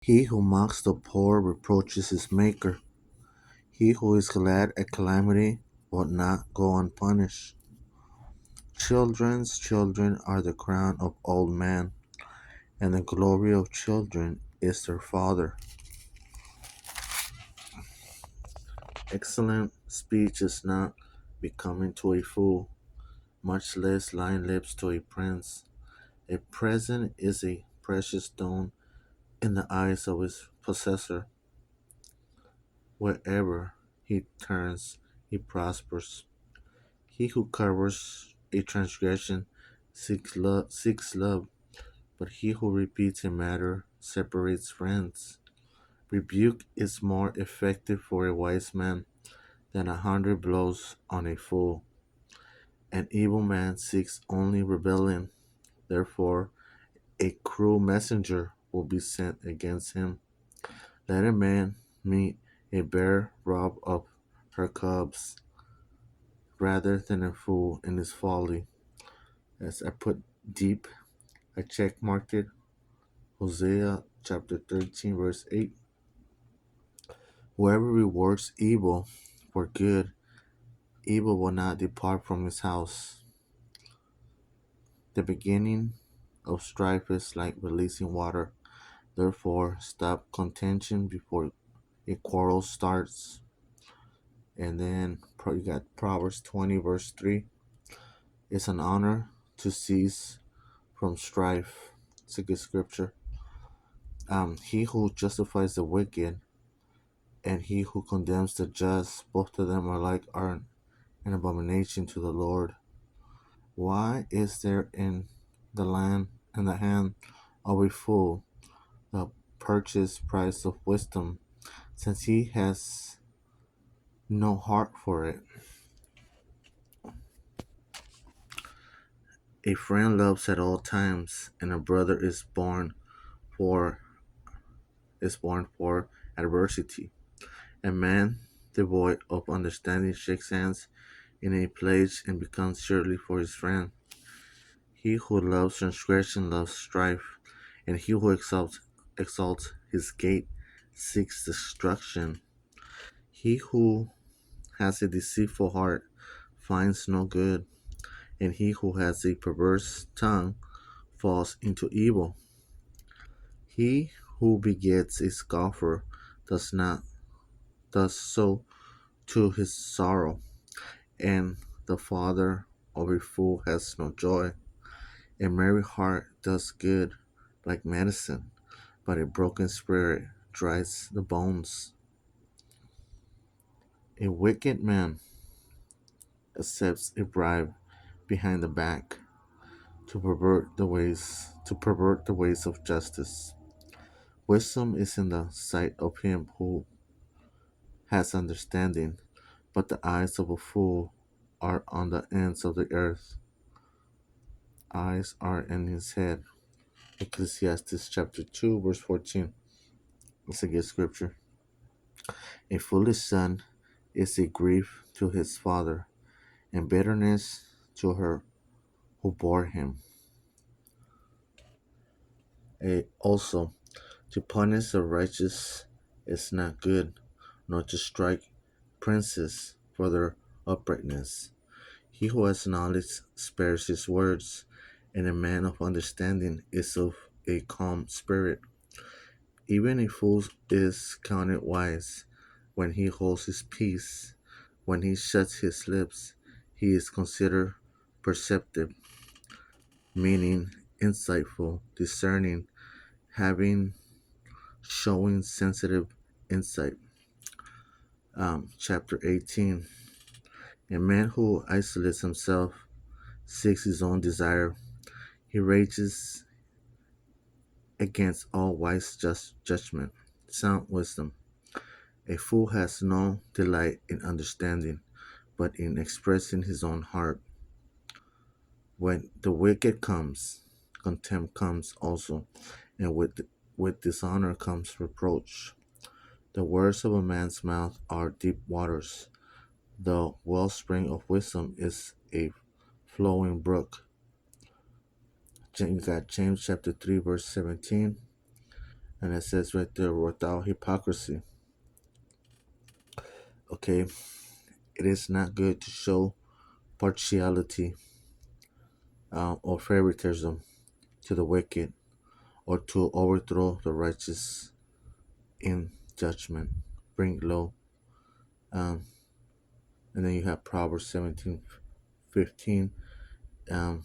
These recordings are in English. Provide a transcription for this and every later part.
He who mocks the poor reproaches his maker. He who is glad at calamity will not go unpunished. Children's children are the crown of old men, and the glory of children is their father. Excellent speech is not becoming to a fool, much less lying lips to a prince. A present is a precious stone in the eyes of his possessor. Wherever he turns, he prospers. He who covers a transgression seeks love, but he who repeats a matter separates friends. Rebuke is more effective for a wise man than 100 blows on a fool. An evil man seeks only rebellion. Therefore, a cruel messenger will be sent against him. Let a man meet a bear robbed of her cubs, rather than a fool in his folly. As I put deep, I check marked it. Hosea chapter 13, verse 8. Whoever rewards evil for good, evil will not depart from his house. The beginning of strife is like releasing water. Therefore, stop contention before a quarrel starts. And then you got Proverbs 20, verse 3. It's an honor to cease from strife. It's a good scripture. He who justifies the wicked and he who condemns the just, both of them are an abomination to the Lord. Why is there in the hand of a fool the purchase price of wisdom, since he has no heart for it? A friend loves at all times, and a brother for is born for adversity. A man devoid of understanding shakes hands in a pledge and becomes surely for his friend. He who loves transgression loves strife, and he who exalts his gate seeks destruction. He who has a deceitful heart finds no good, and he who has a perverse tongue falls into evil. He who begets a scoffer does not does so to his sorrow, and the father of a fool has no joy. A merry heart does good like medicine, but a broken spirit dries the bones. A wicked man accepts a bribe behind the back to pervert the ways of justice. Wisdom is in the sight of him who has understanding, but the eyes of a fool are on the ends of the earth. Eyes are in his head. Ecclesiastes chapter 2, verse 14. It's a good scripture. A foolish son is a grief to his father, and bitterness to her who bore him. Also, to punish the righteous is not good, nor to strike princes for their uprightness. He who has knowledge spares his words, and a man of understanding is of a calm spirit. Even a fool is counted wise when he holds his peace. When he shuts his lips, he is considered perceptive, meaning insightful, discerning, having showing sensitive insight. Chapter 18. A man who isolates himself seeks his own desire. He rages against all wise judgment, sound wisdom. A fool has no delight in understanding, but in expressing his own heart. When the wicked comes, contempt comes also, and with dishonor comes reproach. The words of a man's mouth are deep waters. The wellspring of wisdom is a flowing brook. You got James chapter 3, verse 17. And it says right there, without hypocrisy. Okay, it is not good to show partiality or favoritism to the wicked or to overthrow the righteous in judgment. Bring low. Um, and then you have Proverbs 17:15, um,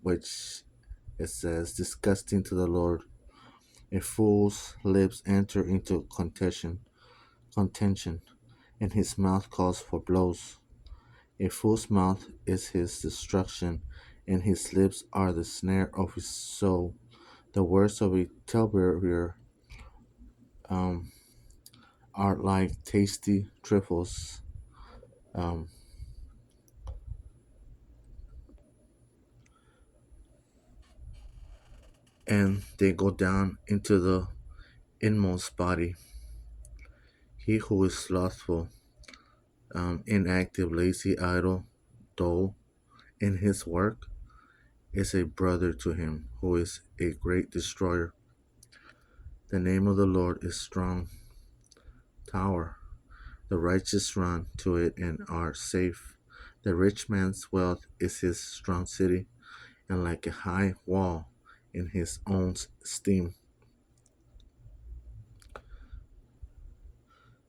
which it says, disgusting to the Lord. A fool's lips enter into contention, and his mouth calls for blows. A fool's mouth is his destruction, and his lips are the snare of his soul. The words of a talebearer um, are like tasty trifles, um, and they go down into the inmost body. He who is slothful, inactive, lazy, idle, dull in his work, is a brother to him who is a great destroyer. The name of the Lord is strong tower. The righteous run to it and are safe. The rich man's wealth is his strong city, and like a high wall in his own esteem.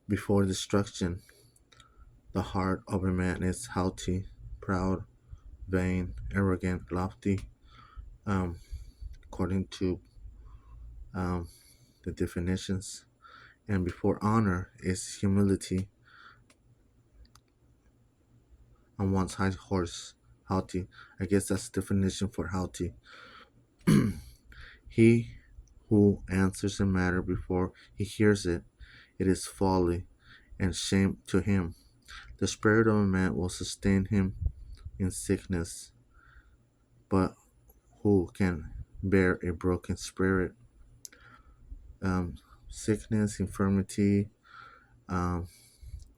Before destruction, the heart of a man is haughty, proud, vain, arrogant, lofty, um, according to um, the definitions. And before honor is humility on one's high horse, haughty. I guess that's the definition for haughty. He who answers a matter before he hears it, it is folly and shame to him. The spirit of a man will sustain him in sickness, but who can bear a broken spirit? Um, Sickness, infirmity, um,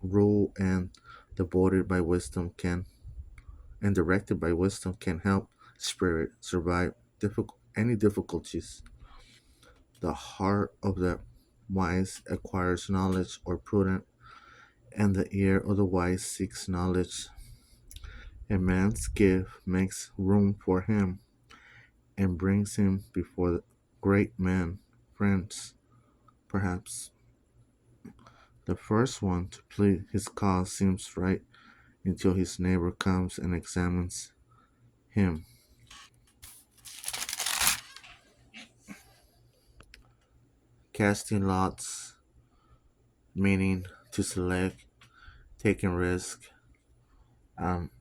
rule, and devoted by wisdom can and directed by wisdom can help spirit survive any difficulties. The heart of the wise acquires knowledge or prudent, and the ear of the wise seeks knowledge. A man's gift makes room for him and brings him before great men, friends. Perhaps the first one to plead his cause seems right until his neighbor comes and examines him. Casting lots, meaning to select, taking risk, um,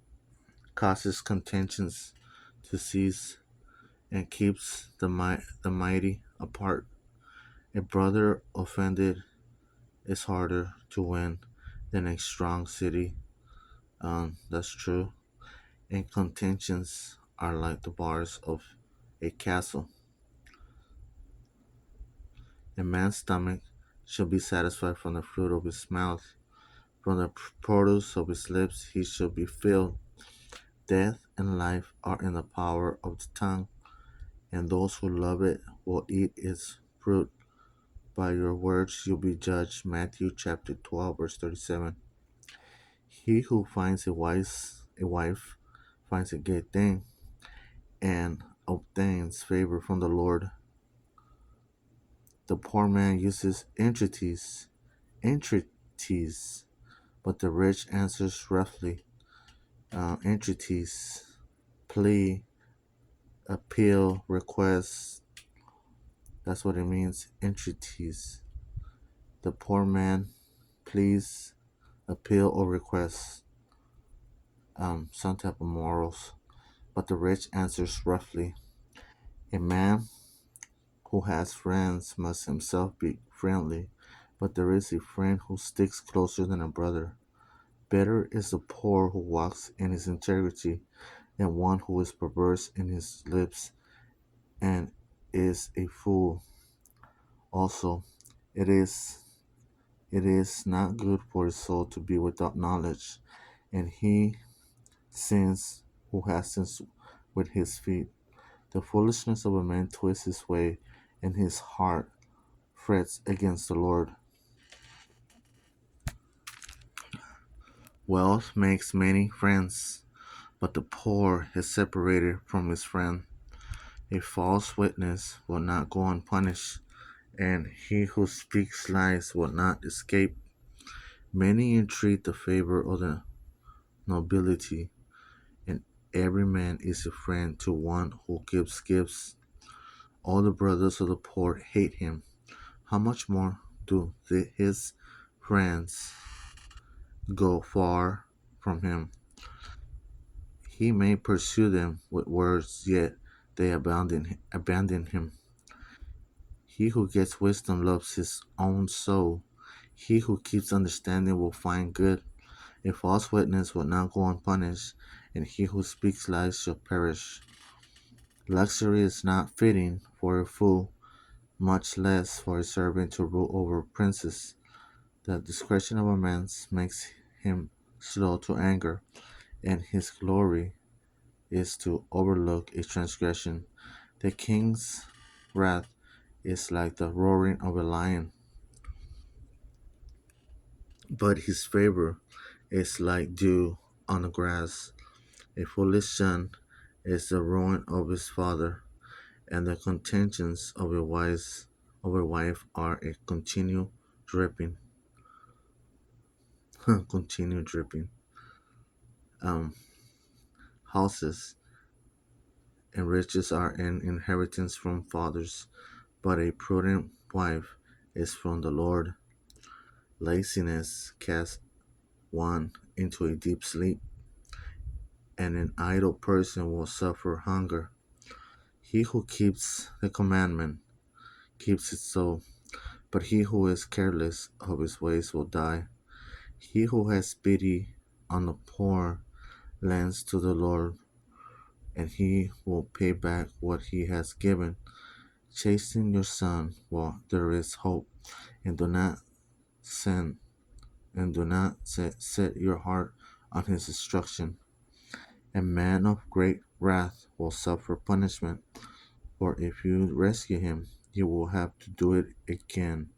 causes contentions to cease and keeps the mighty apart. A brother offended is harder to win than a strong city. That's true. And contentions are like the bars of a castle. A man's stomach shall be satisfied from the fruit of his mouth. From the produce of his lips he shall be filled. Death and life are in the power of the tongue, and those who love it will eat its fruit. By your words you'll be judged. Matthew chapter 12, verse 37. He who finds a wife finds a good thing and obtains favor from the Lord. The poor man uses entreaties, but the rich answers roughly. Entreaties, plea, appeal, request. That's what it means. Entreaties. The poor man please, appeal, or request some type of morals, but the rich answers roughly. A man who has friends must himself be friendly, but there is a friend who sticks closer than a brother. Better is the poor who walks in his integrity than one who is perverse in his lips and is a fool. Also, it is it is not good for his soul to be without knowledge, and he sins who hastens with his feet. The foolishness of a man twists his way, and his heart frets against the Lord. Wealth makes many friends, but the poor is separated from his friend. A false witness will not go unpunished, and he who speaks lies will not escape. Many entreat the favor of the nobility, and every man is a friend to one who gives gifts. All the brothers of the poor hate him. How much more do his friends go far from him? He may pursue them with words, yet they abandon him. He who gets wisdom loves his own soul. He who keeps understanding will find good. A false witness will not go unpunished, and he who speaks lies shall perish. Luxury is not fitting for a fool, much less for a servant to rule over princes. The discretion of a man makes him slow to anger, and his glory is to overlook a transgression. The king's wrath is like the roaring of a lion, but his favor is like dew on the grass. A foolish son is the ruin of his father, and the contentions of a wife are a dripping, continual dripping. Um, Houses and riches are an inheritance from fathers, but a prudent wife is from the Lord. Laziness casts one into a deep sleep, and an idle person will suffer hunger. He who keeps the commandment keeps it so, but he who is careless of his ways will die. He who has pity on the poor lends to the Lord, and he will pay back what he has given. Chasten your son while there is hope, and do not send do not set your heart on his destruction. A man of great wrath will suffer punishment, for if you rescue him, you will have to do it again.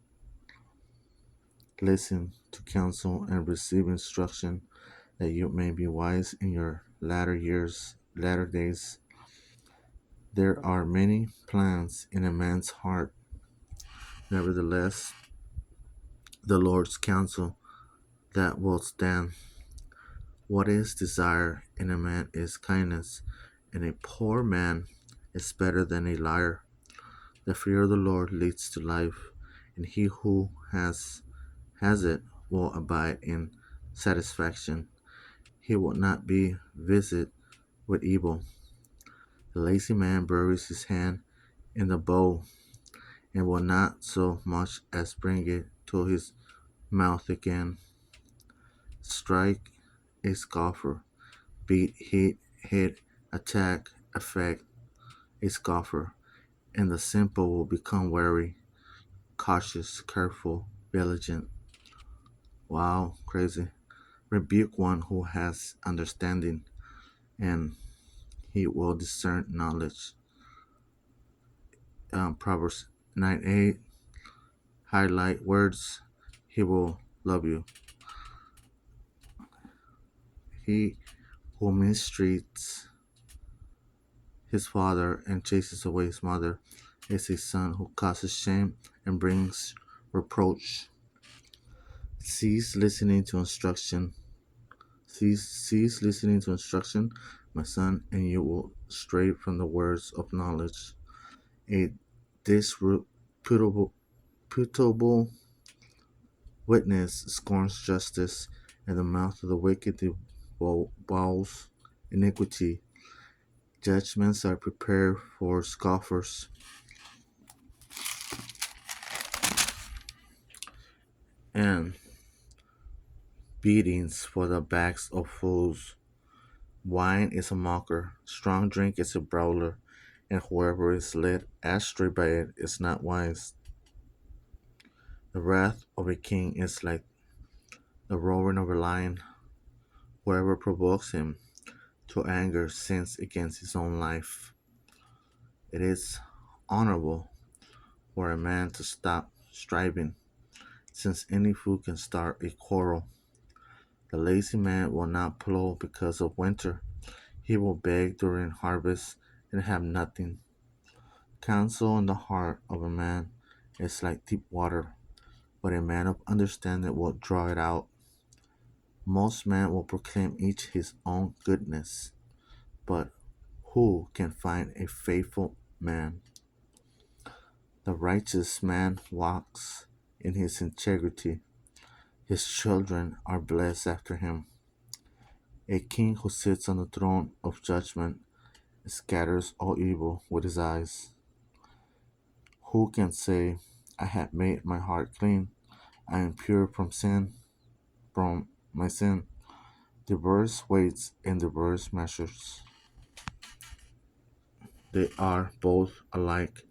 Listen to counsel and receive instruction, that you may be wise in your latter days. There are many plans in a man's heart, nevertheless, the Lord's counsel that will stand. What is desire in a man is kindness, and a poor man is better than a liar. The fear of the Lord leads to life, and he who has it will abide in satisfaction. He will not be visited with evil. The lazy man buries his hand in the bow, and will not so much as bring it to his mouth again. Strike a scoffer, beat, hit, attack, affect a scoffer, and the simple will become wary, cautious, careful, vigilant. Wow, crazy. Rebuke one who has understanding, and he will discern knowledge. Proverbs 9:8. Highlight words. He will love you. He who mistreats his father and chases away his mother is a son who causes shame and brings reproach. Cease listening to instruction. Cease listening to instruction, my son, and you will stray from the words of knowledge. A disreputable putable witness scorns justice, and the mouth of the wicked devours iniquity. Judgments are prepared for scoffers, and beatings for the backs of fools. Wine is a mocker, strong drink is a brawler, and whoever is led astray by it is not wise. The wrath of a king is like the roaring of a lion. Whoever provokes him to anger sins against his own life. It is honorable for a man to stop striving, since any fool can start a quarrel. The lazy man will not plow because of winter. He will beg during harvest and have nothing. Counsel in the heart of a man is like deep water, but a man of understanding will draw it out. Most men will proclaim each his own goodness, but who can find a faithful man? The righteous man walks in his integrity. His children are blessed after him. A king who sits on the throne of judgment scatters all evil with his eyes. Who can say, I have made my heart clean, I am pure from my sin? Diverse weights and diverse measures. They are both alike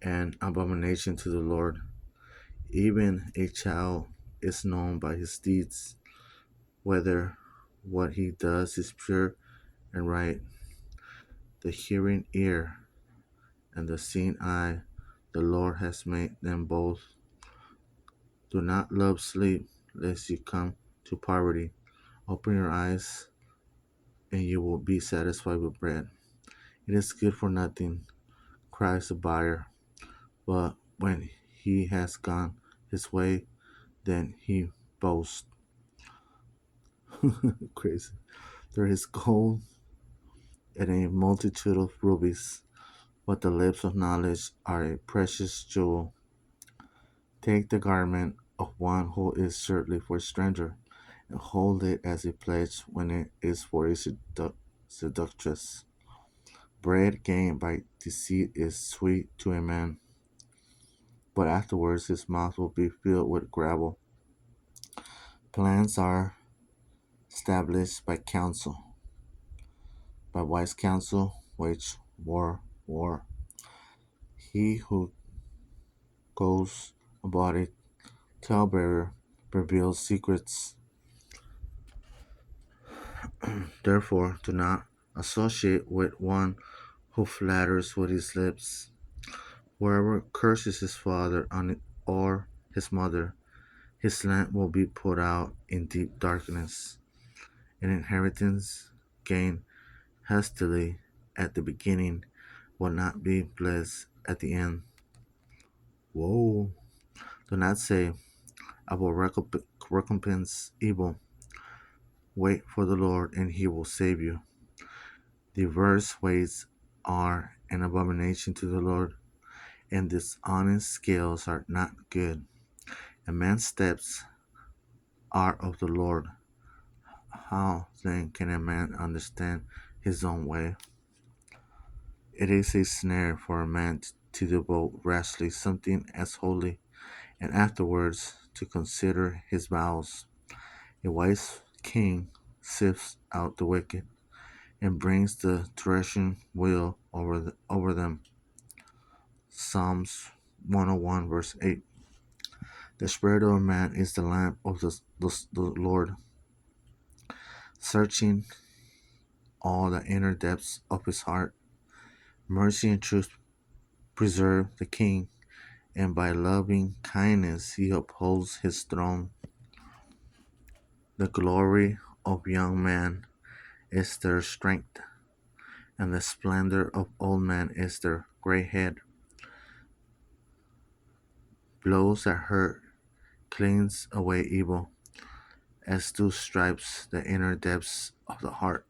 an abomination to the Lord. Even a child is known by his deeds, whether what he does is pure and right. The hearing ear and the seeing eye, the Lord has made them both. Do not love sleep, lest you come to poverty. Open your eyes, and you will be satisfied with bread. It is good for nothing, cries the buyer, but when he has gone his way, then he boasts. Crazy. There is gold and a multitude of rubies, but the lips of knowledge are a precious jewel. Take the garment of one who is surely for a stranger, and hold it as a pledge when it is for a seductress. Bread gained by deceit is sweet to a man, but afterwards his mouth will be filled with gravel. Plans are established by counsel. By wise counsel, wage war. He who goes about a talebearer reveals secrets. Therefore, do not associate with one who flatters with his lips. Whoever curses his father or his mother, his lamp will be put out in deep darkness. An inheritance gained hastily at the beginning will not be blessed at the end. Whoa. Do not say, I will recompense evil. Wait for the Lord, and he will save you. Diverse ways are an abomination to the Lord, and dishonest scales are not good. A man's steps are of the Lord. How then can a man understand his own way? It is a snare for a man to devote rashly something as holy, and afterwards to consider his vows. A wise king sifts out the wicked, and brings the threshing wheel over them. Psalms 101, verse 8. The spirit of a man is the lamp of the Lord, searching all the inner depths of his heart. Mercy and truth preserve the king, and by loving kindness he upholds his throne. The glory of young men is their strength, and the splendor of old men is their gray head. Blows that hurt cleanse away evil, as do stripes the inner depths of the heart.